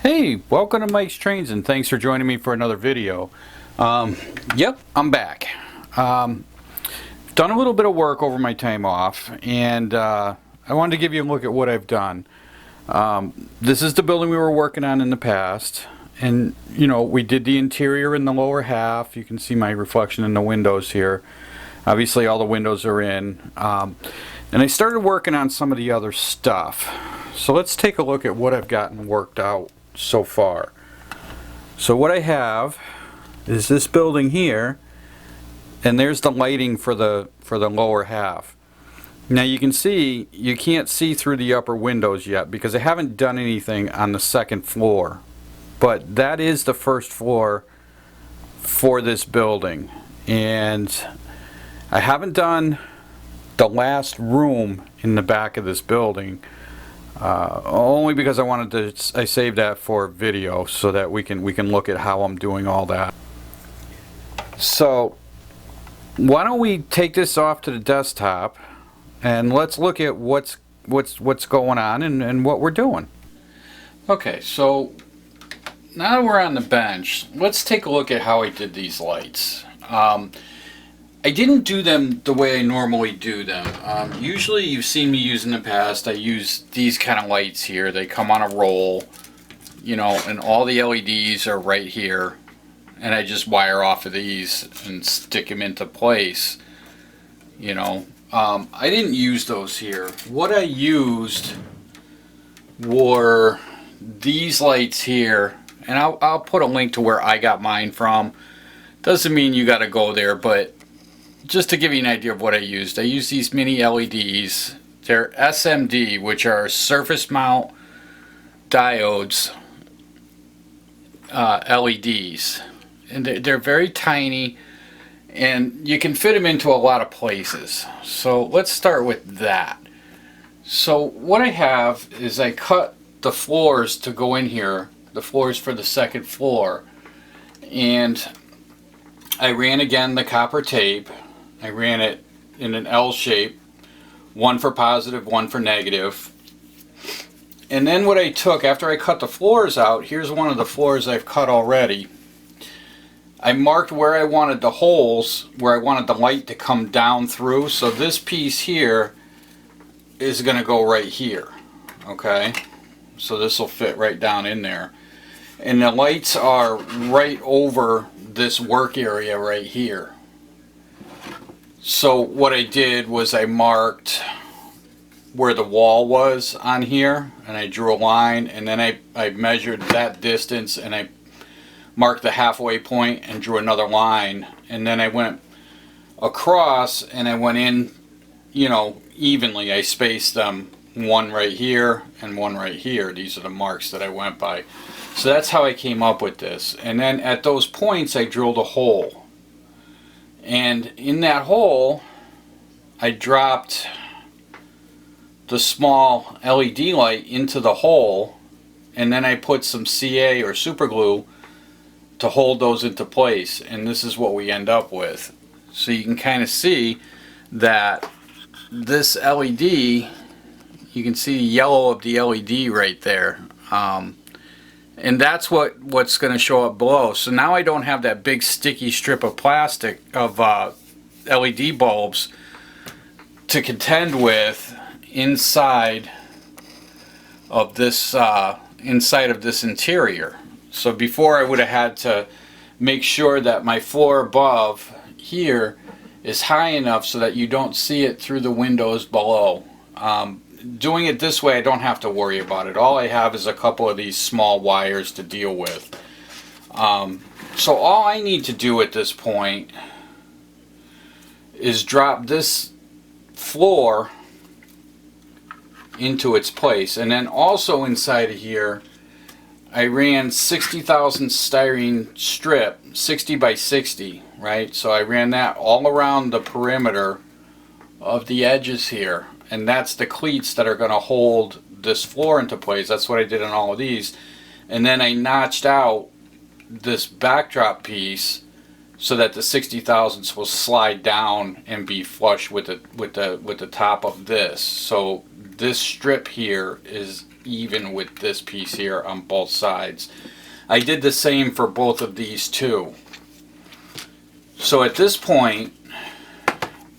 Hey, welcome to Mike's Trains and thanks for joining me for another video. Yep, I'm back. Done a little bit of work over my time off and I wanted to give you a look at what I've done. This is the building we were working on in the past, and you know, we did the interior in the lower half. You can see my reflection in the windows here. Obviously all the windows are in. And I started working on some of the other stuff. So let's take a look at what I've gotten worked out so far. So what I have is this building here, and there's the lighting for the lower half. Now you can see, you can't see through the upper windows yet because I haven't done anything on the second floor, but that is the first floor for this building, and I haven't done the last room in the back of this building. Only because I saved that for video so that we can look at how I'm doing all that. So why don't we take this off to the desktop and let's look at what's going on and what we're doing. Okay, so now that we're on the bench, let's take a look at how I did these lights. I didn't do them the way I normally do them. Usually you've seen me use in the past, I use these kind of lights here. They come on a roll, you know, and all the LEDs are right here. And I just wire off of these and stick them into place, you know. I didn't use those here. What I used were these lights here. And I'll put a link to where I got mine from. Doesn't mean you got to go there, but just to give you an idea of what I used these mini LEDs. They're SMD, which are surface mount diodes LEDs. And they're very tiny, and you can fit them into a lot of places. So let's start with that. So what I have is I cut the floors to go in here, the floors for the second floor, and I ran again the copper tape. I ran it in an L shape, one for positive, one for negative. And then what I took, after I cut the floors out, here's one of the floors I've cut already. I marked where I wanted the holes, where I wanted the light to come down through. So this piece here is going to go right here. Okay? So this will fit right down in there. And the lights are right over this work area right here. So what I did was I marked where the wall was on here, and I drew a line, and then I measured that distance, and I marked the halfway point and drew another line, and then I went across and I went in, you know, evenly. I spaced them, one right here and one right here. These are the marks that I went by. So that's how I came up with this. And then at those points I drilled a hole. And in that hole, I dropped the small LED light into the hole, and then I put some CA or super glue to hold those into place. And this is what we end up with. So you can kind of see that this LED, you can see the yellow of the LED right there. And that's what's going to show up below. So now I don't have that big sticky strip of plastic of LED bulbs to contend with inside of this interior. So before I would have had to make sure that my floor above here is high enough so that you don't see it through the windows below. Doing it this way, I don't have to worry about it. All I have is a couple of these small wires to deal with. So all I need to do at this point is drop this floor into its place. And then also inside of here, I ran 60,000 styrene strip, 60 by 60, right? So I ran that all around the perimeter of the edges here. And that's the cleats that are going to hold this floor into place. That's what I did on all of these. And then I notched out this backdrop piece so that the 60 thousandths will slide down and be flush with the top of this. So this strip here is even with this piece here on both sides. I did the same for both of these too. So at this point,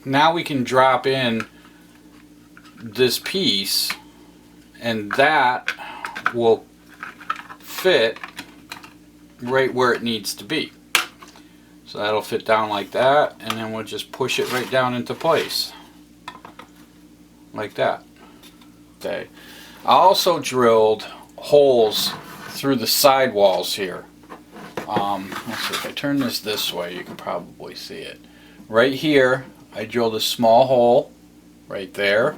now we can drop in this piece, and that will fit right where it needs to be. So that'll fit down like that, and then we'll just push it right down into place like that. Okay. I also drilled holes through the side walls here. Let's see, if I turn this way, you can probably see it. Right here, I drilled a small hole right there,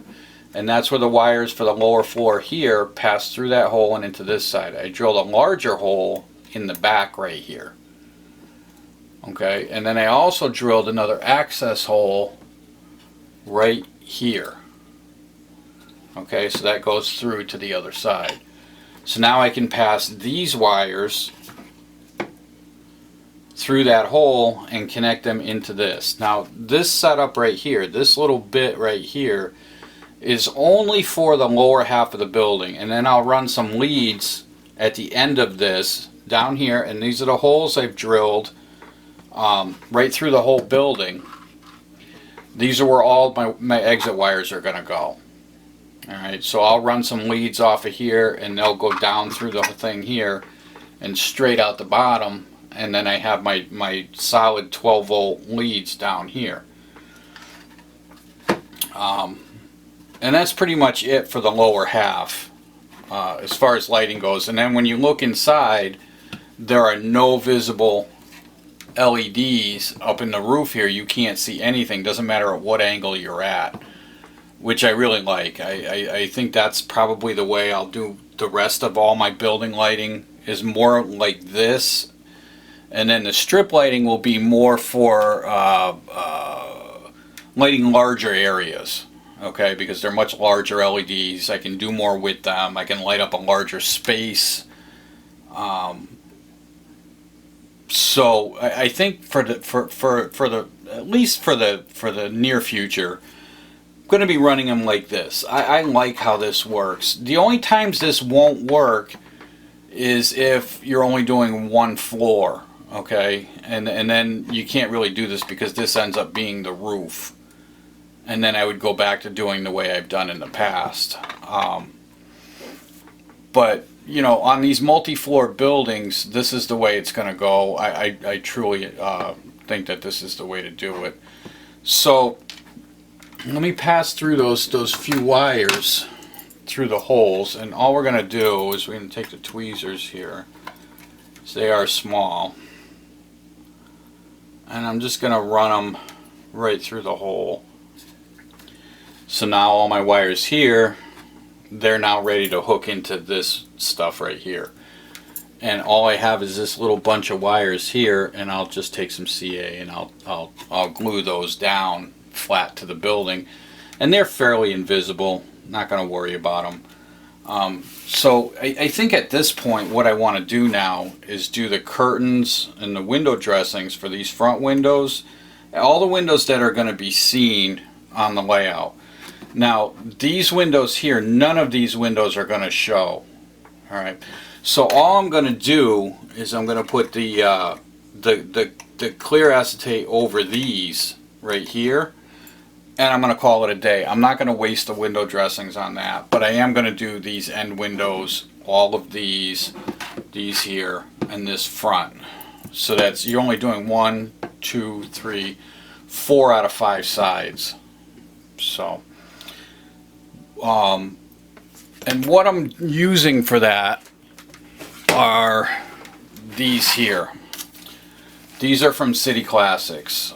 and that's where the wires for the lower floor here pass through that hole and into this side. I drilled a larger hole in the back right here. Okay, and then I also drilled another access hole right here. Okay, so that goes through to the other side. So now I can pass these wires through that hole and connect them into this. Now this setup right here, this little bit right here, is only for the lower half of the building, and then I'll run some leads at the end of this down here, and these are the holes I've drilled right through the whole building. These are where all my exit wires are going to go. Alright, so I'll run some leads off of here, and they'll go down through the thing here and straight out the bottom, and then I have my solid 12 volt leads down here. And that's pretty much it for the lower half as far as lighting goes. And then when you look inside, there are no visible LEDs up in the roof here. You can't see anything, doesn't matter at what angle you're at, which I really like. I think that's probably the way I'll do the rest of all my building lighting, is more like this, and then the strip lighting will be more for lighting larger areas, okay, because they're much larger LEDs. I can do more with them. I can light up a larger space. So I think for the at least for the near future, I'm going to be running them like this. I like how this works. The only times this won't work is if you're only doing one floor, okay, and then you can't really do this because this ends up being the roof, and then I would go back to doing the way I've done in the past. But you know, on these multi-floor buildings, this is the way it's going to go. I truly think that this is the way to do it. So let me pass through those few wires through the holes, and all we're going to do is we're going to take the tweezers here, so they are small, and I'm just going to run them right through the hole. So now all my wires here, they're now ready to hook into this stuff right here, and all I have is this little bunch of wires here, and I'll just take some CA and I'll glue those down flat to the building, and they're fairly invisible, not going to worry about them. So I think at this point what I want to do now is do the curtains and the window dressings for these front windows, all the windows that are going to be seen on the layout. Now these windows here, none of these windows are going to show. Alright, so all I'm going to do is I'm going to put the clear acetate over these right here, and I'm going to call it a day. I'm not going to waste the window dressings on that, but I am going to do these end windows, all of these here, and this front. So that's, you're only doing 1, 2, 3, 4 out of 5 sides. So and what I'm using for that are these here. These are from City Classics.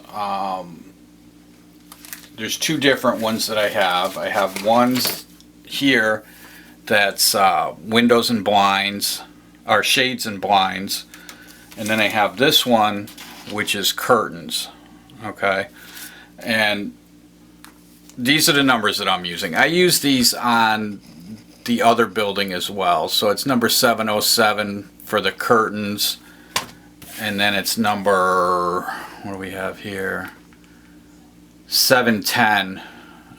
There's two different ones that I have. I have ones here that's windows and blinds, or shades and blinds, and then I have this one which is curtains. Okay, and these are the numbers that I'm using. I use these on the other building as well. So it's number 707 for the curtains, and then it's number, what do we have here, 710,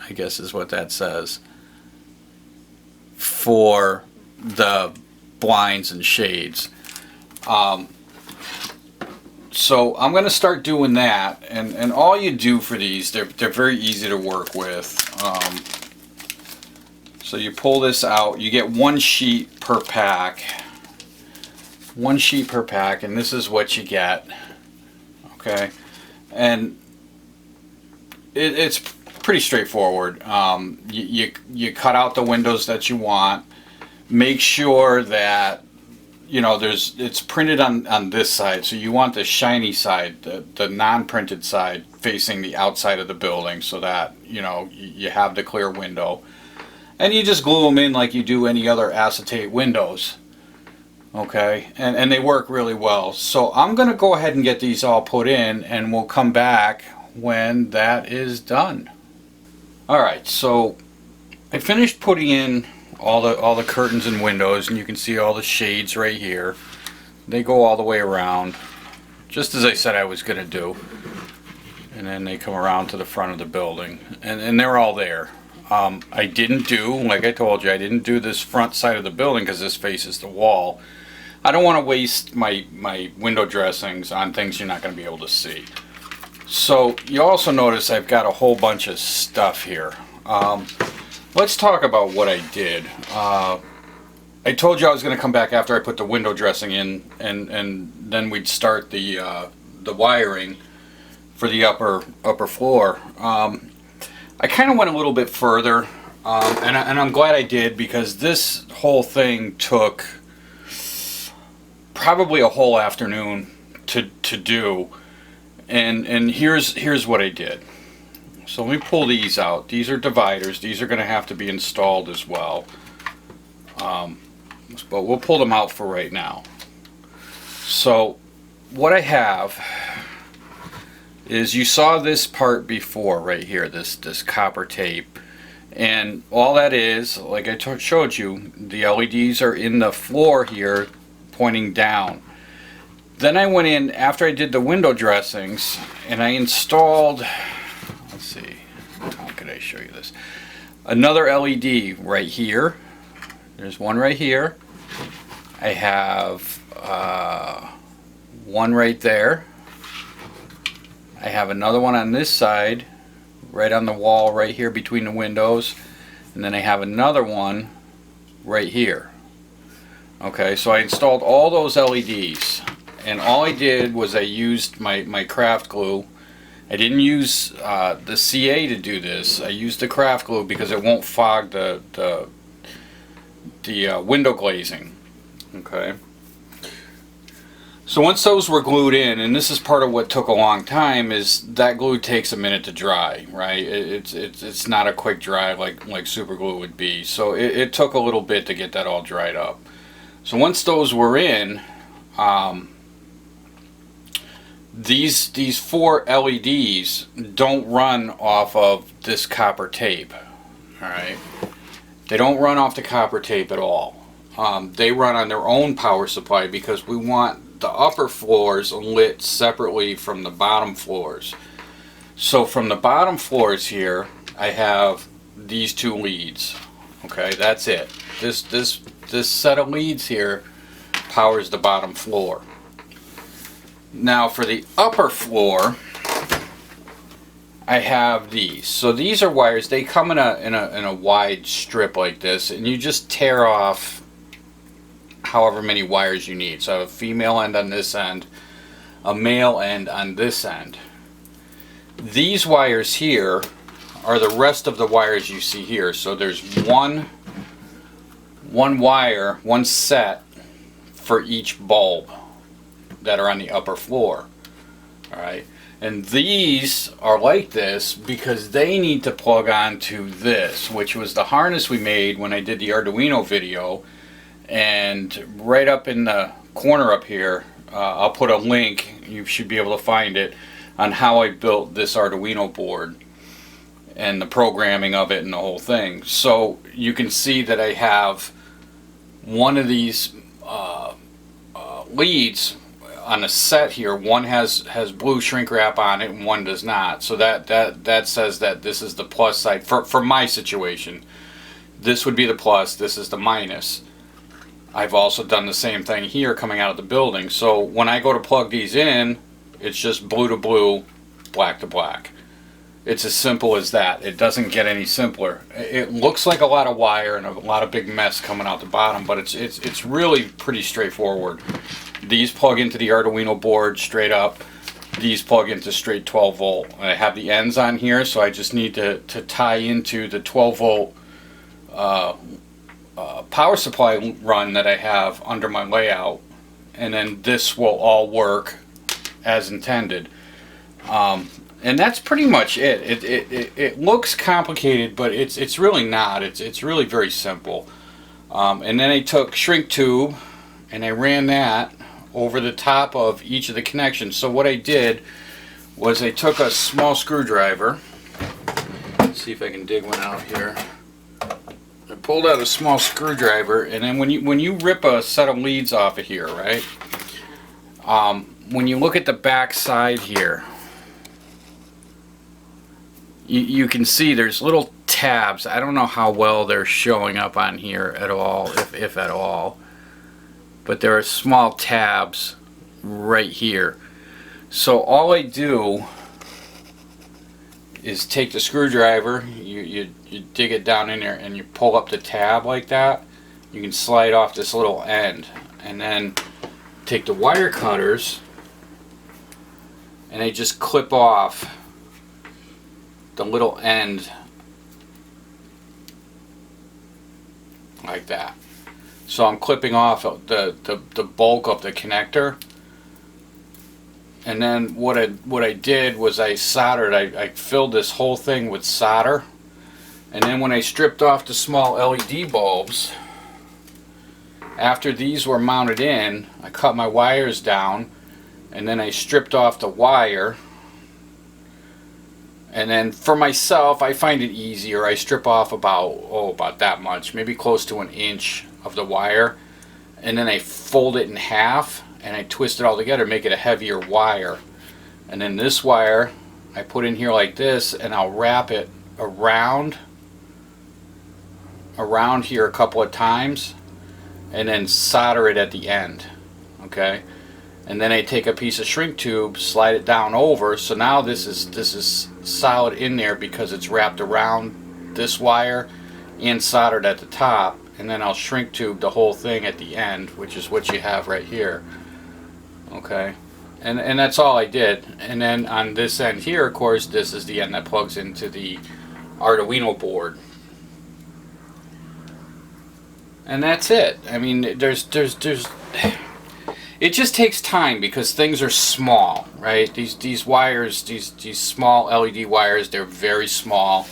I guess is what that says, for the blinds and shades. So I'm going to start doing that, and all you do for these, they're very easy to work with. So you pull this out, you get one sheet per pack. One sheet per pack, and this is what you get. Okay, and it's pretty straightforward. You cut out the windows that you want. Make sure that it's printed on this side, so you want the shiny side, the non-printed side, facing the outside of the building, so that you have the clear window. And you just glue them in like you do any other acetate windows. Okay, and they work really well. So I'm gonna go ahead and get these all put in, and we'll come back when that is done. Alright, so I finished putting in all the curtains and windows, and you can see all the shades right here. They go all the way around, just as I said I was gonna do. And then they come around to the front of the building, and they're all there. I didn't do, like I told you, I didn't do this front side of the building because this faces the wall. I don't want to waste my window dressings on things you're not going to be able to see. So you also notice I've got a whole bunch of stuff here. Let's talk about what I did. I told you I was going to come back after I put the window dressing in, and then we'd start the wiring for the upper floor. I kind of went a little bit further, and I'm glad I did, because this whole thing took probably a whole afternoon to do, and here's what I did. So let me pull these out. These are dividers. These are going to have to be installed as well, but we'll pull them out for right now. So what I have is, you saw this part before right here, this copper tape, and all that is, like I showed you, the LEDs are in the floor here pointing down. Then I went in after I did the window dressings and I installed, let's see, how can I show you this, another LED right here. There's one right here. I have one right there. I have another one on this side, right on the wall right here between the windows, and then I have another one right here. Okay, so I installed all those LEDs, and all I did was I used my craft glue. I didn't use the CA to do this. I used the craft glue because it won't fog the window glazing. Okay. So once those were glued in, and this is part of what took a long time, is that glue takes a minute to dry, right? It's not a quick dry like super glue would be. So it took a little bit to get that all dried up. So once those were in, these four LEDs don't run off of this copper tape. All right, they don't run off the copper tape at all. They run on their own power supply, because we want the upper floors lit separately from the bottom floors. So from the bottom floors here, I have these two leads. Okay, that's it. This set of leads here powers the bottom floor. Now for the upper floor, I have these. So these are wires. They come in a wide strip like this, and you just tear off however many wires you need. So I have a female end on this end, a male end on this end. These wires here are the rest of the wires you see here. So there's one wire, one set for each bulb that are on the upper floor. Alright, and these are like this because they need to plug onto this, which was the harness we made when I did the Arduino video. And right up in the corner up here, I'll put a link, you should be able to find it, on how I built this Arduino board and the programming of it and the whole thing. So you can see that I have one of these leads on a set here. One has blue shrink wrap on it and one does not. So that says that this is the plus side for my situation. This would be the plus, this is the minus. I've also done the same thing here coming out of the building. So when I go to plug these in, it's just blue to blue, black to black. It's as simple as that. It doesn't get any simpler. It looks like a lot of wire and a lot of big mess coming out the bottom, but it's really pretty straightforward. These plug into the Arduino board straight up. These plug into straight 12 volt. I have the ends on here, so I just need to tie into the 12 volt power supply run that I have under my layout, and then this will all work as intended. And that's pretty much it. It looks complicated, but it's really not. It's really very simple. And then I took shrink tube and I ran that over the top of each of the connections. So what I did was I took a small screwdriver. Let's see if I can dig one out here. I pulled out a small screwdriver, and then when you rip a set of leads off of here, right? When you look at the back side here, you can see there's little tabs. I don't know how well they're showing up on here at all, if at all, but there are small tabs right here. So all I do is take the screwdriver, you dig it down in there, and you pull up the tab like that. You can slide off this little end, and then take the wire cutters and they just clip off the little end like that. So I'm clipping off the bulk of the connector, and then what I did was I soldered. I filled this whole thing with solder, and then when I stripped off the small LED bulbs, after these were mounted in, I cut my wires down, and then I stripped off the wire. And then for myself, I find it easier. I strip off about that much, maybe close to 1 inch of the wire, and then I fold it in half and I twist it all together, make it a heavier wire. And then this wire I put in here like this, and I'll wrap it around here a couple of times, and then solder it at the end. Okay. And then I take a piece of shrink tube, slide it down over, so now this is solid in there because it's wrapped around this wire and soldered at the top. And then I'll shrink tube the whole thing at the end, which is what you have right here. Okay, and that's all I did. And then on this end here, of course, this is the end that plugs into the Arduino board. And that's it. I mean, there's it just takes time because things are small, right? These wires, these small LED wires, they're very small,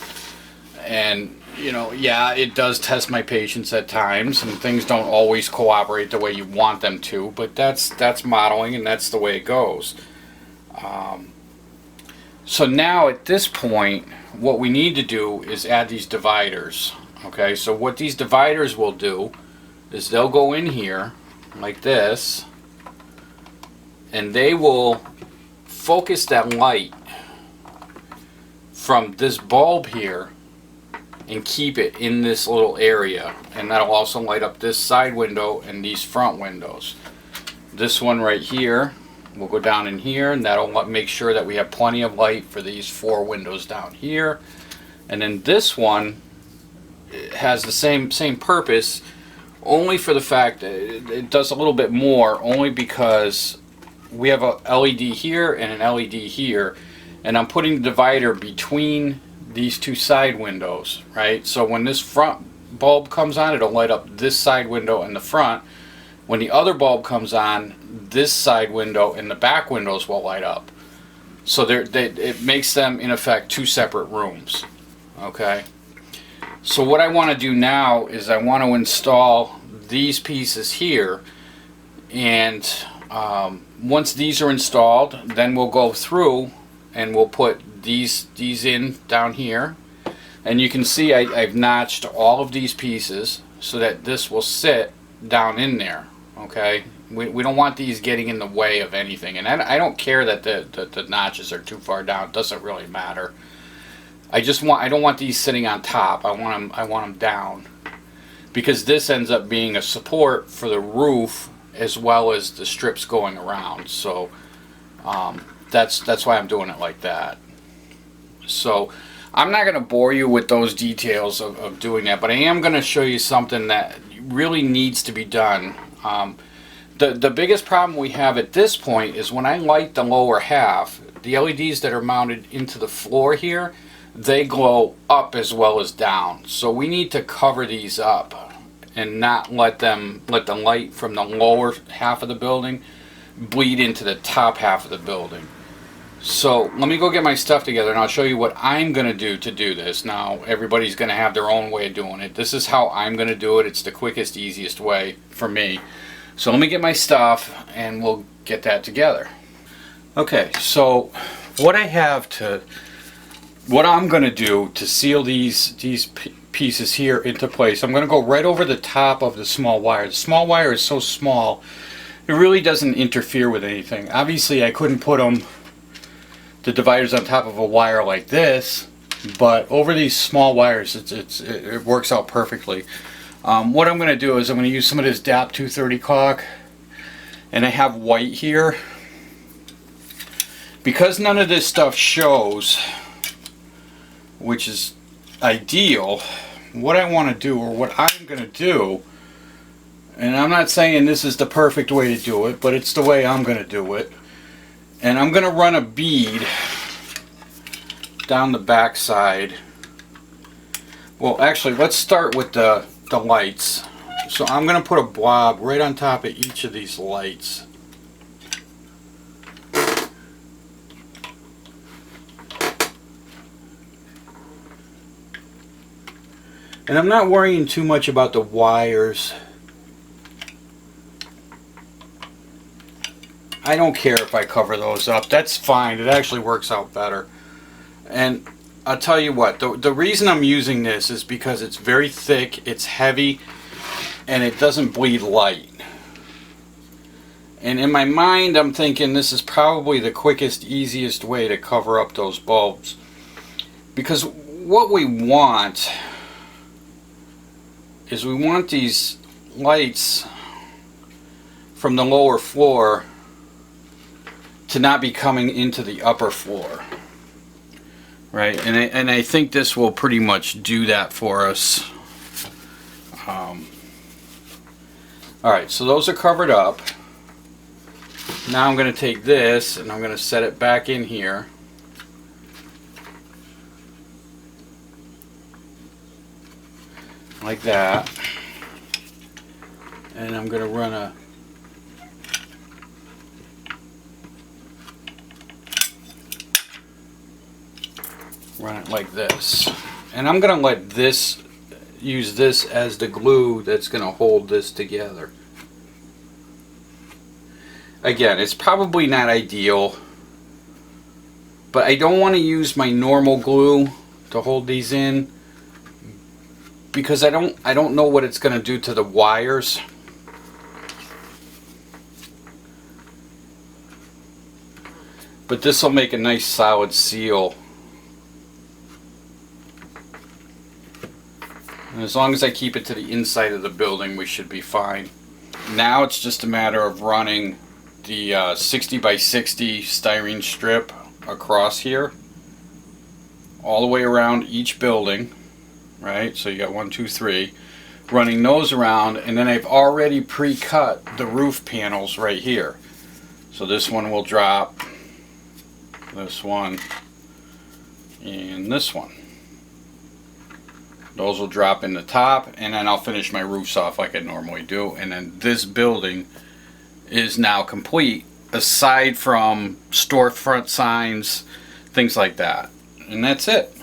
and you know, yeah, it does test my patience at times, and things don't always cooperate the way you want them to. But that's modeling, and that's the way it goes. So now at this point, what we need to do is add these dividers. Okay, so what these dividers will do is they'll go in here like this, and they will focus that light from this bulb here and keep it in this little area, and that'll also light up this side window and these front windows. This one right here will go down in here, and that'll make sure that we have plenty of light for these 4 windows down here. And then this one has the same purpose, only for the fact that it does a little bit more, only because we have a LED here and an LED here, and I'm putting the divider between these 2 side windows, right? So when this front bulb comes on, it'll light up this side window and the front. When the other bulb comes on, this side window and the back windows will light up. So it makes them, in effect, 2 separate rooms. Okay? So what I want to do now is I want to install these pieces here, and once these are installed, then we'll go through and we'll put these in down here, and you can see I've notched all of these pieces so that this will sit down in there. Okay, we don't want these getting in the way of anything, and I don't care that the notches are too far down. It doesn't really matter. I don't want these sitting on top. I want them down. because this ends up being a support for the roof as well as the strips going around. So that's why I'm doing it like that. So I'm not going to bore you with those details of doing that, but I am going to show you something that really needs to be done. The biggest problem we have at this point is when I light the lower half, the LEDs that are mounted into the floor here, they glow up as well as down. So we need to cover these up and not let the light from the lower half of the building bleed into the top half of the building. So let me go get my stuff together and I'll show you what I'm going to do this. Now everybody's going to have their own way of doing it. This is how I'm going to do it. It's the quickest, easiest way for me. So let me get my stuff and we'll get that together. Okay, so what I'm going to do to seal these pieces here into place, I'm going to go right over the top of the small wire. The small wire is so small, it really doesn't interfere with anything. Obviously, I couldn't put the dividers on top of a wire like this, but over these small wires, it works out perfectly. What I'm going to do is I'm going to use some of this DAP 230 caulk, and I have white here. Because none of this stuff shows, which is ideal, what I want to do, or what I'm going to do, and I'm not saying this is the perfect way to do it, but it's the way I'm going to do it, and I'm going to run a bead down the back side. Well, actually, let's start with the lights. So I'm going to put a blob right on top of each of these lights. And I'm not worrying too much about the wires. I don't care if I cover those up. That's fine. It actually works out better. And I'll tell you what, the reason I'm using this is because it's very thick, it's heavy, and it doesn't bleed light. And in my mind, I'm thinking this is probably the quickest, easiest way to cover up those bulbs. Because what we want is we want these lights from the lower floor to not be coming into the upper floor, right? And I think this will pretty much do that for us. Alright, so those are covered up. Now I'm going to take this and I'm going to set it back in here. Like that. And I'm going to run it like this. And I'm going to let this, use this as the glue that's going to hold this together. Again, it's probably not ideal, but I don't want to use my normal glue to hold these in because I don't know what it's going to do to the wires. But this will make a nice solid seal. And as long as I keep it to the inside of the building, we should be fine. Now it's just a matter of running the 60 by 60 styrene strip across here, all the way around each building, right? So you got 1, 2, 3, running those around, and then I've already pre-cut the roof panels right here. So this one will drop, this one, and this one. Those will drop in the top, and then I'll finish my roofs off like I normally do, and then this building is now complete, aside from storefront signs, things like that. And that's it.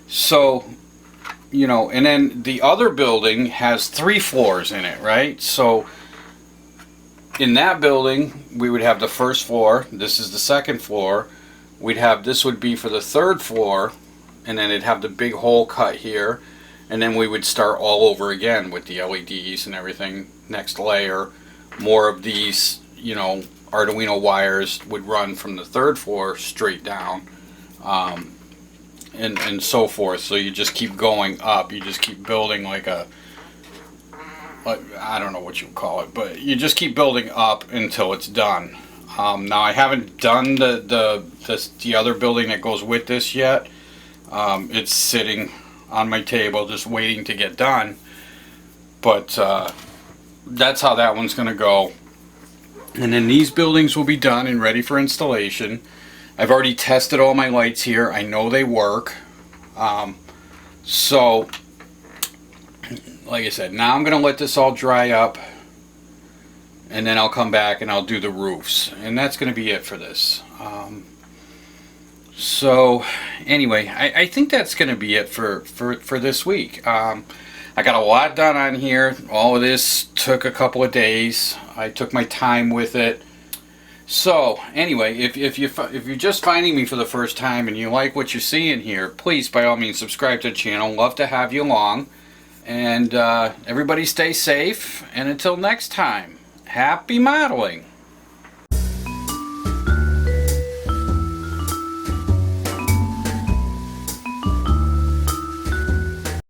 So, you know, and then the other building has 3 floors in it, right? So in that building, we would have the first floor, this is the second floor, we'd have, this would be for the third floor, and then it'd have the big hole cut here, and then we would start all over again with the LEDs and everything, next layer. More of these, you know, Arduino wires would run from the third floor straight down. And and so forth. So you just keep going up. You just keep building like I don't know what you would call it, but you just keep building up until it's done. Now I haven't done the other building that goes with this yet. It's sitting on my table just waiting to get done. But that's how that one's going to go. And then these buildings will be done and ready for installation. I've already tested all my lights here. I know they work. So, like I said, now I'm going to let this all dry up. And then I'll come back and I'll do the roofs. And that's going to be it for this. So, anyway, I think that's going to be it for this week. I got a lot done on here. All of this took a couple of days. I took my time with it. So anyway, if you're just finding me for the first time and you like what you're seeing here, please by all means subscribe to the channel. Love to have you along. And everybody stay safe. And until next time, happy modeling.